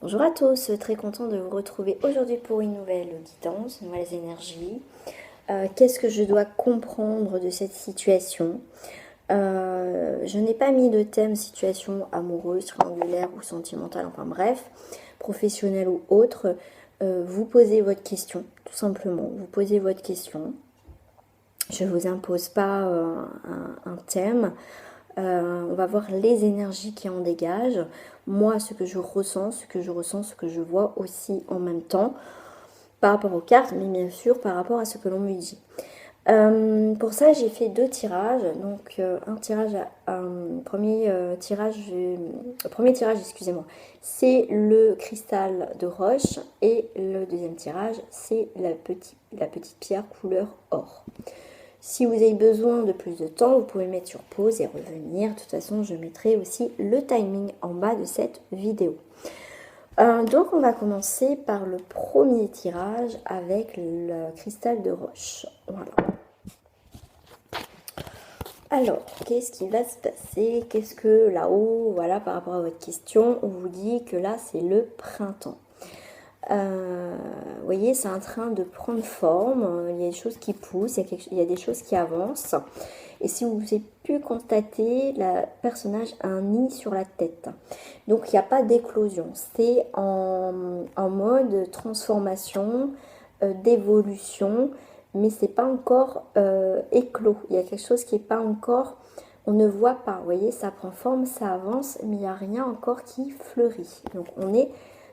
Bonjour à tous, très content de vous retrouver aujourd'hui pour une nouvelle guidance, de nouvelles énergies. Qu'est-ce que je dois comprendre de cette situation? Je n'ai pas mis de thème situation amoureuse, triangulaire ou sentimentale, enfin bref, professionnelle ou autre. Vous posez votre question, tout simplement. Vous posez votre question. Je ne vous impose pas un thème. On va voir les énergies qui en dégagent. Moi, ce que je ressens, ce que je vois aussi en même temps, par rapport aux cartes, mais bien sûr par rapport à ce que l'on me dit. Pour ça, j'ai fait deux tirages. Donc, premier tirage, excusez-moi, c'est le cristal de roche et le deuxième tirage, c'est la petite pierre couleur or. Si vous avez besoin de plus de temps, vous pouvez mettre sur pause et revenir. De toute façon, je mettrai aussi le timing en bas de cette vidéo. Donc, on va commencer par le premier tirage avec le cristal de roche. Voilà. Alors, qu'est-ce qui va se passer? Qu'est-ce que là-haut, voilà, par rapport à votre question, on vous dit que là, c'est le printemps. Vous voyez, c'est en train de prendre forme, il y a des choses qui poussent, il y a des choses qui avancent. Et si vous avez pu constater, le personnage a un nid sur la tête. Donc, il n'y a pas d'éclosion. C'est en mode transformation, d'évolution, mais c'est pas encore éclos. Il y a quelque chose qui n'est pas encore... On ne voit pas, vous voyez, ça prend forme, ça avance, mais il n'y a rien encore qui fleurit. Donc, on est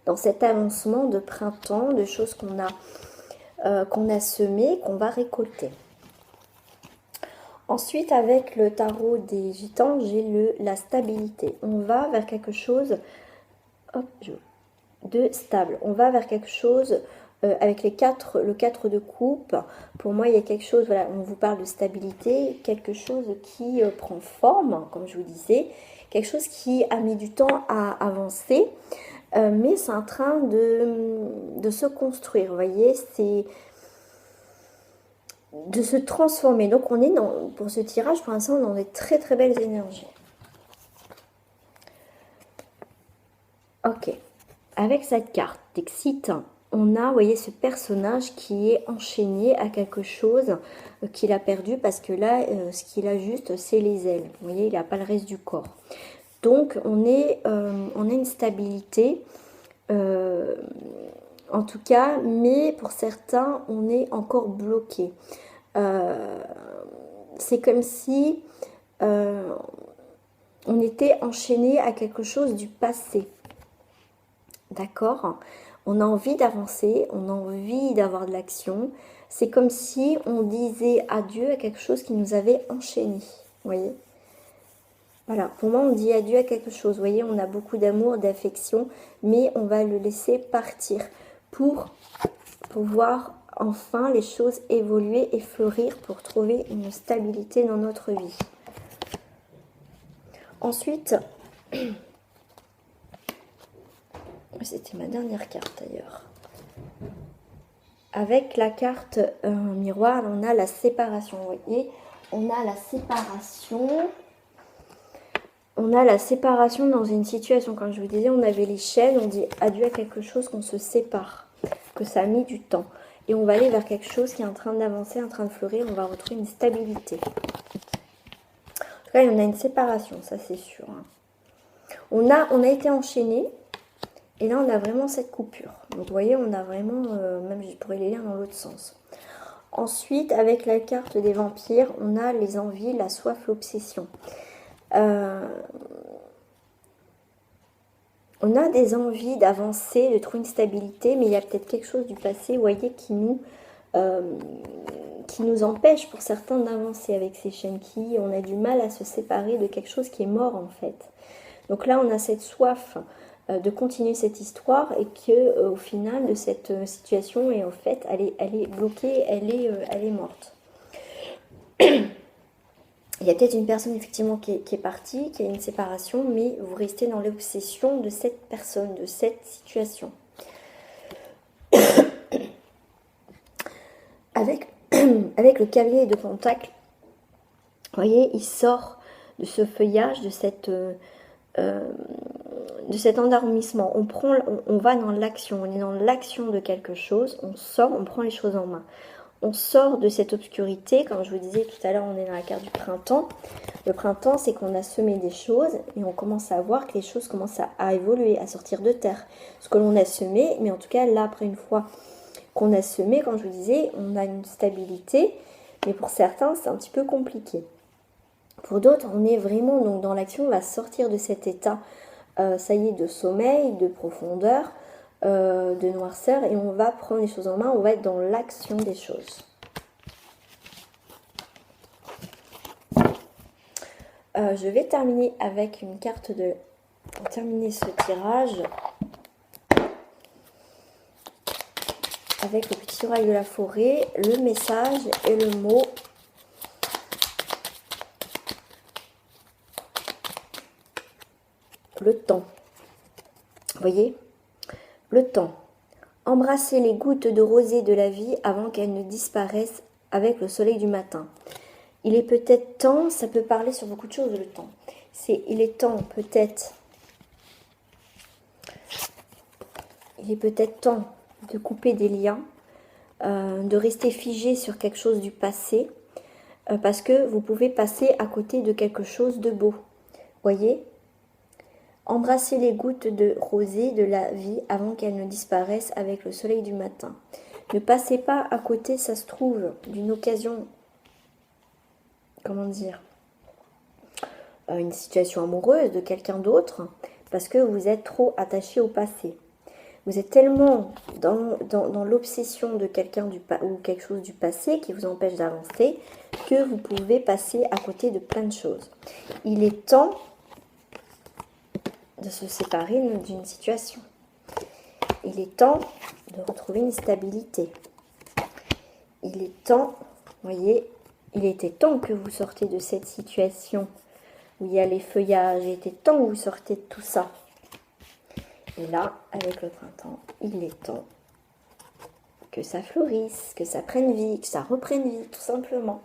dans cet avancement de printemps, de choses qu'on a semées, qu'on va récolter. Ensuite, avec le tarot des gitans, j'ai la stabilité. On va vers quelque chose de stable. On va vers quelque chose avec le 4 de coupe. Pour moi, il y a quelque chose, voilà, on vous parle de stabilité, quelque chose qui prend forme, comme je vous disais, quelque chose qui a mis du temps à avancer. Mais c'est en train de se construire, vous voyez, c'est de se transformer. Donc on est pour ce tirage, pour l'instant, dans des très très belles énergies. Ok, avec cette carte d'excitant, on a, vous voyez, ce personnage qui est enchaîné à quelque chose qu'il a perdu, parce que là, ce qu'il a juste, c'est les ailes. Vous voyez, il n'a pas le reste du corps. Donc on a une stabilité, en tout cas, mais pour certains, on est encore bloqué. C'est comme si on était enchaîné à quelque chose du passé. D'accord? On a envie d'avancer, on a envie d'avoir de l'action. C'est comme si on disait adieu à quelque chose qui nous avait enchaîné. Vous voyez? Voilà, pour moi, on dit adieu à quelque chose. Vous voyez, on a beaucoup d'amour, d'affection, mais on va le laisser partir pour voir enfin les choses évoluer et fleurir pour trouver une stabilité dans notre vie. Ensuite, c'était ma dernière carte d'ailleurs. Avec la carte miroir, on a la séparation. Vous voyez, on a la séparation. On a la séparation dans une situation, comme je vous disais, on avait les chaînes, on dit adieu à quelque chose, qu'on se sépare, que ça a mis du temps. Et on va aller vers quelque chose qui est en train d'avancer, en train de fleurir, on va retrouver une stabilité. En tout cas, on a une séparation, ça c'est sûr. On a été enchaîné, et là on a vraiment cette coupure. Donc vous voyez, on a vraiment, même je pourrais les lire dans l'autre sens. Ensuite, avec la carte des vampires, on a les envies, la soif, l'obsession. On a des envies d'avancer, de trouver une stabilité, mais il y a peut-être quelque chose du passé, vous voyez, qui nous empêche pour certains d'avancer avec ces chaînes, on a du mal à se séparer de quelque chose qui est mort en fait. Donc là, on a cette soif de continuer cette histoire et que au final de cette situation, et en fait, elle est bloquée, elle est morte. Il y a peut-être une personne effectivement qui est partie, qui a une séparation, mais vous restez dans l'obsession de cette personne, de cette situation. Avec le cavalier de Pentacle, vous voyez, il sort de ce feuillage, de de cet endormissement. On va dans l'action, on est dans l'action de quelque chose, on sort, on prend les choses en main. On sort de cette obscurité, comme je vous disais tout à l'heure, on est dans la carte du printemps. Le printemps, c'est qu'on a semé des choses et on commence à voir que les choses commencent à évoluer, à sortir de terre. Ce que l'on a semé, mais en tout cas, là, après une fois qu'on a semé, comme je vous disais, on a une stabilité, mais pour certains, c'est un petit peu compliqué. Pour d'autres, on est vraiment donc, dans l'action, on va sortir de cet état, ça y est, de sommeil, de profondeur, de noirceur, et on va prendre les choses en main, on va être dans l'action des choses. Je vais terminer avec une carte pour terminer ce tirage, avec le petit oreille de la forêt, le message et le mot. Le temps. Vous voyez ? Le temps. Embrassez les gouttes de rosée de la vie avant qu'elles ne disparaissent avec le soleil du matin. Il est peut-être temps, ça peut parler sur beaucoup de choses, le temps. Il est peut-être temps de couper des liens, de rester figé sur quelque chose du passé, parce que vous pouvez passer à côté de quelque chose de beau. Voyez ? Embrassez les gouttes de rosée de la vie avant qu'elles ne disparaissent avec le soleil du matin. Ne passez pas à côté, ça se trouve, d'une occasion, comment dire, une situation amoureuse de quelqu'un d'autre, parce que vous êtes trop attaché au passé. Vous êtes tellement dans l'obsession de quelqu'un ou quelque chose du passé qui vous empêche d'avancer que vous pouvez passer à côté de plein de choses. Il est temps de se séparer d'une situation. Il est temps de retrouver une stabilité. Il est temps, vous voyez, il était temps que vous sortiez de cette situation où il y a les feuillages, il était temps que vous sortiez de tout ça. Et là, avec le printemps, il est temps que ça fleurisse, que ça prenne vie, que ça reprenne vie, tout simplement.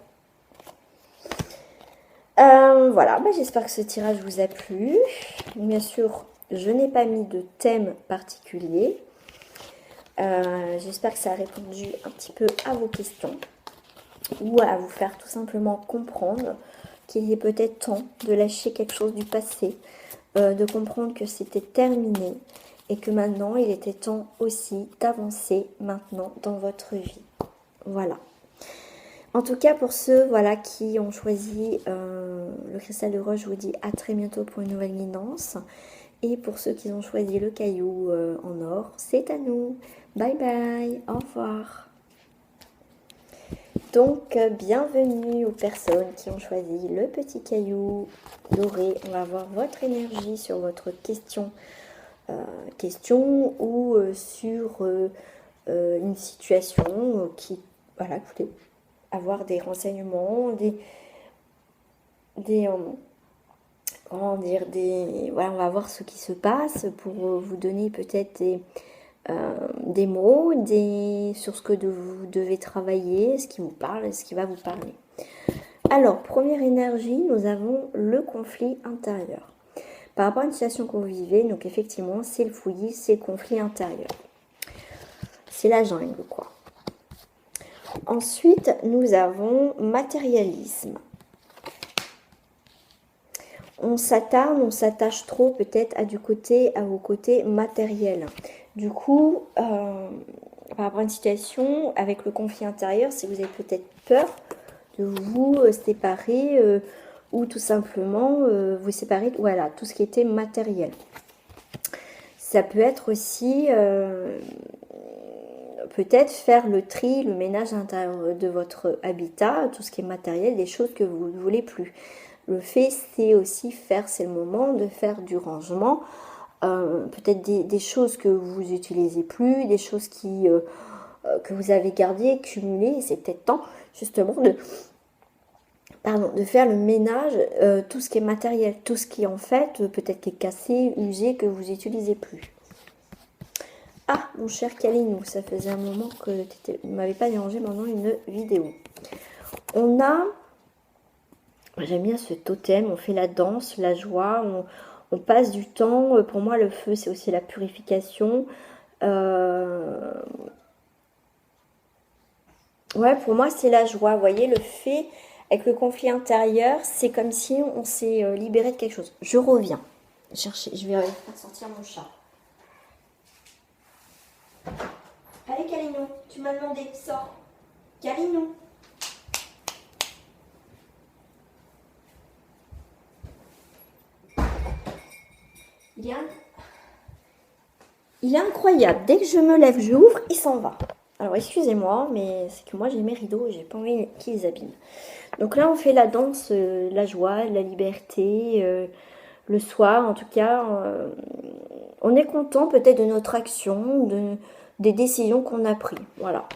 Voilà, j'espère que ce tirage vous a plu. Bien sûr, je n'ai pas mis de thème particulier. J'espère que ça a répondu un petit peu à vos questions ou à vous faire tout simplement comprendre qu'il est peut-être temps de lâcher quelque chose du passé, de comprendre que c'était terminé et que maintenant, il était temps aussi d'avancer maintenant dans votre vie. Voilà. En tout cas, pour ceux qui ont choisi le cristal de roche, je vous dis à très bientôt pour une nouvelle guidance. Et pour ceux qui ont choisi le caillou en or, c'est à nous. Bye bye, au revoir. Donc, bienvenue aux personnes qui ont choisi le petit caillou doré. On va voir votre énergie sur votre question ou sur une situation qui, voilà, écoutez, avoir des renseignements, on va voir ce qui se passe pour vous donner peut-être des mots, sur ce que vous devez travailler, ce qui vous parle, ce qui va vous parler. Alors, première énergie, nous avons le conflit intérieur. Par rapport à une situation que vous vivez, donc effectivement, c'est le fouillis, c'est le conflit intérieur. C'est la jungle, quoi. Ensuite, nous avons matérialisme. On s'attache trop peut-être à vos côtés matériels. Du coup, par rapport à une situation avec le conflit intérieur, si vous avez peut-être peur de vous séparer ou tout simplement vous séparer de tout ce qui était matériel. Ça peut être aussi peut-être faire le tri, le ménage à l'intérieur de votre habitat, tout ce qui est matériel, des choses que vous ne voulez plus. Le fait, c'est aussi c'est le moment de faire du rangement, peut-être des choses que vous n'utilisez plus, des choses que vous avez gardées, cumulées, c'est peut-être temps justement de faire le ménage, tout ce qui est matériel, tout ce qui en fait peut-être qui est cassé, usé, que vous n'utilisez plus. Ah, mon cher Kalinou, ça faisait un moment que tu ne m'avais pas dérangé pendant une vidéo. J'aime bien ce totem, on fait la danse, la joie, On passe du temps. Pour moi, le feu, c'est aussi la purification. Ouais, pour moi, c'est la joie. Vous voyez, le fait, avec le conflit intérieur, c'est comme si on s'est libéré de quelque chose. Je reviens. Chercher, je vais faire sortir mon chat. Allez, Calino, tu m'as demandé, sors. Calino. Il est incroyable. Dès que je me lève, je ouvre, il s'en va. Alors, excusez-moi, mais c'est que moi, j'ai mes rideaux et j'ai pas envie qu'ils les abîment. Donc là, on fait la danse, la joie, la liberté, le soir, en tout cas. On est content peut-être de notre action, des décisions qu'on a prises. Voilà.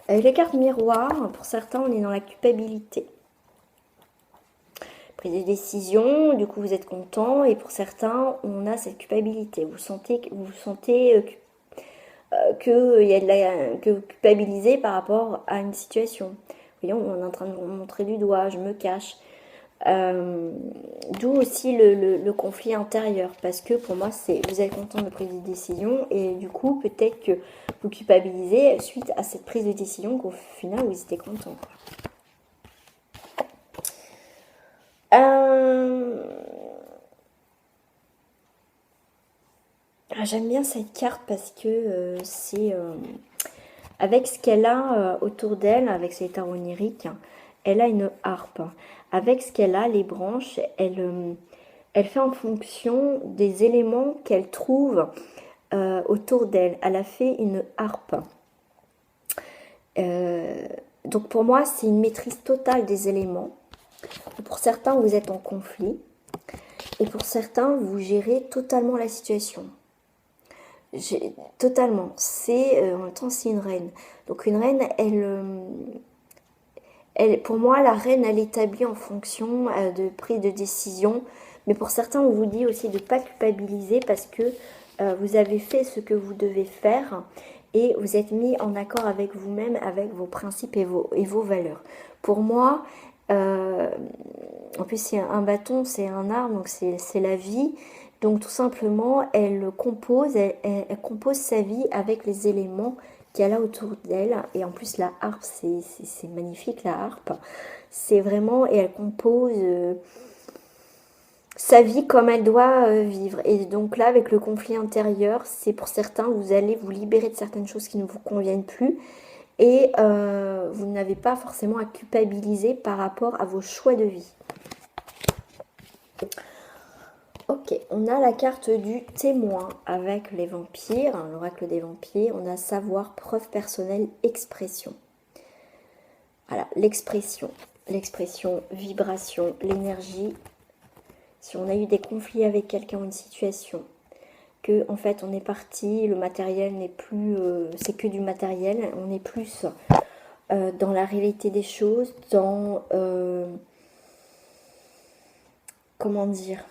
Avec les cartes miroirs, pour certains, on est dans la culpabilité. Prise de décision, du coup vous êtes content, et pour certains, on a cette culpabilité. Vous sentez que vous culpabilisez par rapport à une situation. Voyons, on est en train de vous montrer du doigt, je me cache. D'où aussi le conflit intérieur, parce que pour moi, vous êtes content de prise de décision, et du coup, peut-être que vous culpabilisez suite à cette prise de décision qu'au final, vous étiez content. J'aime bien cette carte parce que c'est avec ce qu'elle a autour d'elle, avec ses tarots oniriques, elle a une harpe. Avec ce qu'elle a, les branches, elle fait en fonction des éléments qu'elle trouve autour d'elle. Elle a fait une harpe. Donc pour moi, c'est une maîtrise totale des éléments. Pour certains, vous êtes en conflit. Et pour certains, vous gérez totalement la situation. Totalement. En même temps, c'est une reine. Donc une reine, pour moi, la reine, elle établit en fonction de prise de décision. Mais pour certains, on vous dit aussi de ne pas culpabiliser parce que vous avez fait ce que vous devez faire et vous êtes mis en accord avec vous-même, avec vos principes et vos valeurs. Pour moi, en plus, c'est un bâton, c'est un arbre, donc c'est la vie. Donc tout simplement, elle compose sa vie avec les éléments qu'elle a autour d'elle. Et en plus, la harpe, c'est magnifique, la harpe. C'est vraiment, et elle compose sa vie comme elle doit vivre. Et donc là, avec le conflit intérieur, c'est pour certains, vous allez vous libérer de certaines choses qui ne vous conviennent plus. Et vous n'avez pas forcément à culpabiliser par rapport à vos choix de vie. Ok, on a la carte du témoin avec les vampires, l'oracle des vampires. On a savoir, preuve personnelle, expression. Voilà, l'expression, vibration, l'énergie. Si on a eu des conflits avec quelqu'un ou une situation, que en fait on est parti, le matériel n'est plus, c'est que du matériel, on est plus dans la réalité des choses, dans, comment dire,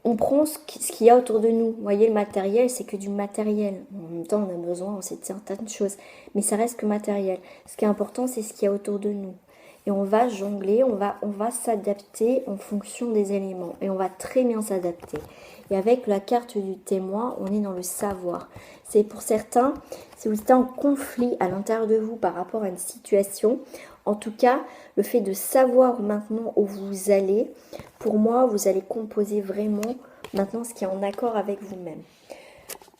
on prend ce qu'il y a autour de nous. Vous voyez, le matériel, c'est que du matériel. En même temps, on a besoin aussi de certaines choses. Mais ça reste que matériel. Ce qui est important, c'est ce qu'il y a autour de nous. Et on va jongler, on va s'adapter en fonction des éléments. Et on va très bien s'adapter. Et avec la carte du témoin, on est dans le savoir. C'est pour certains, si vous êtes en conflit à l'intérieur de vous par rapport à une situation, en tout cas, le fait de savoir maintenant où vous allez, pour moi, vous allez composer vraiment maintenant ce qui est en accord avec vous-même.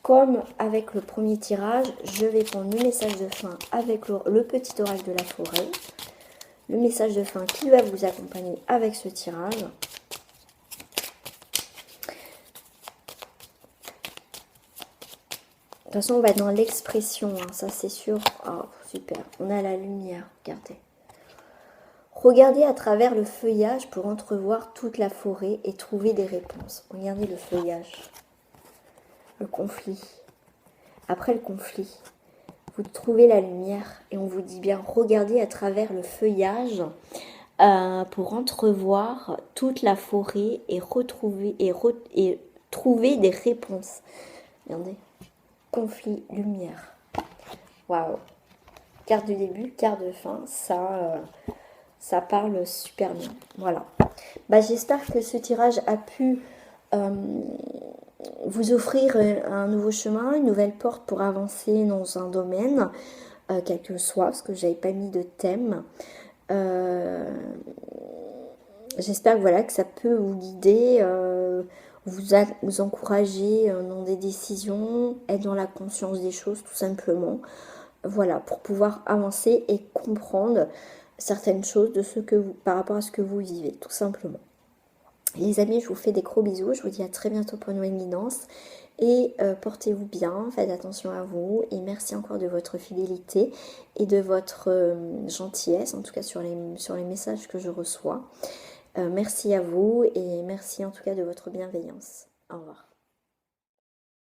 Comme avec le premier tirage, je vais prendre le message de fin avec le petit oracle de la forêt. Le message de fin qui va vous accompagner avec ce tirage. De toute façon, on va être dans l'expression, hein, ça c'est sûr. Oh, super. On a la lumière, regardez. Regardez à travers le feuillage pour entrevoir toute la forêt et trouver des réponses. Regardez le feuillage. Le conflit. Après le conflit, vous trouvez la lumière et on vous dit bien, regardez à travers le feuillage pour entrevoir toute la forêt et trouver des réponses. Regardez. Conflit, lumière. Waouh. Carte de début, carte de fin, ça parle super bien. Voilà. Bah, j'espère que ce tirage a pu vous offrir un nouveau chemin, une nouvelle porte pour avancer dans un domaine, quel que soit, parce que j'avais pas mis de thème. J'espère voilà, que ça peut vous guider, vous encourager dans des décisions, être dans la conscience des choses tout simplement. Voilà, pour pouvoir avancer et comprendre certaines choses de ce que vous, par rapport à ce que vous vivez, tout simplement. Les amis, je vous fais des gros bisous. Je vous dis à très bientôt pour une nouvelle guidance. Et portez-vous bien, faites attention à vous. Et merci encore de votre fidélité et de votre gentillesse, en tout cas sur les messages que je reçois. Merci à vous et merci en tout cas de votre bienveillance. Au revoir.